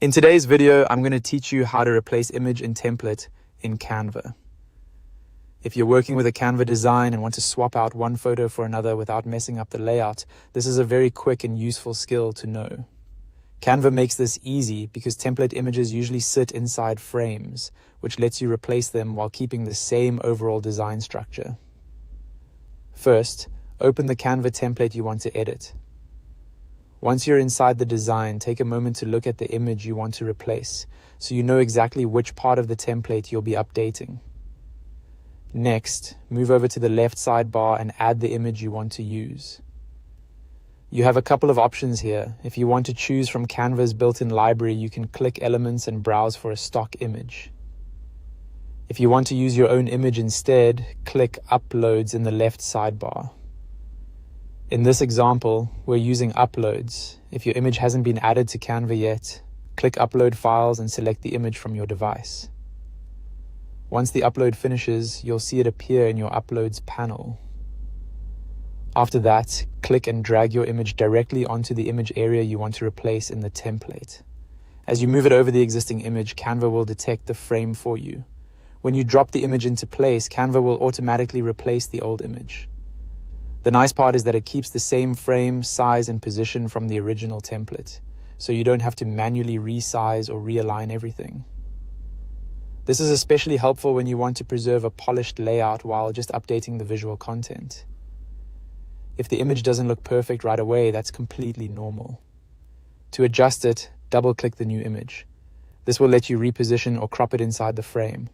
In today's video, I'm going to teach you how to replace image and template in Canva. If you're working with a Canva design and want to swap out one photo for another without messing up the layout, this is a very quick and useful skill to know. Canva makes this easy because template images usually sit inside frames, which lets you replace them while keeping the same overall design structure. First, open the Canva template you want to edit. Once you're inside the design, take a moment to look at the image you want to replace, so you know exactly which part of the template you'll be updating. Next, move over to the left sidebar and add the image you want to use. You have a couple of options here. If you want to choose from Canva's built-in library, you can click Elements and browse for a stock image. If you want to use your own image instead, click Uploads in the left sidebar. In this example, we're using uploads. If your image hasn't been added to Canva yet, click Upload Files and select the image from your device. Once the upload finishes, you'll see it appear in your Uploads panel. After that, click and drag your image directly onto the image area you want to replace in the template. As you move it over the existing image, Canva will detect the frame for you. When you drop the image into place, Canva will automatically replace the old image. The nice part is that it keeps the same frame, size, and position from the original template, so you don't have to manually resize or realign everything. This is especially helpful when you want to preserve a polished layout while just updating the visual content. If the image doesn't look perfect right away, that's completely normal. To adjust it, double-click the new image. This will let you reposition or crop it inside the frame.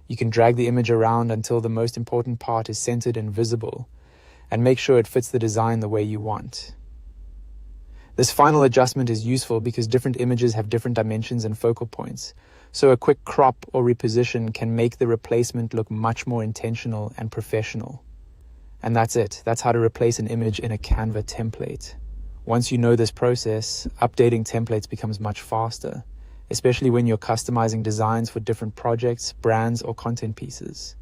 You can drag the image around until the most important part is centered and visible, and make sure it fits the design the way you want. This final adjustment is useful because different images have different dimensions and focal points, so a quick crop or reposition can make the replacement look much more intentional and professional. And that's it. That's how to replace an image in a Canva template. Once you know this process, updating templates becomes much faster, especially when you're customizing designs for different projects, brands, or content pieces.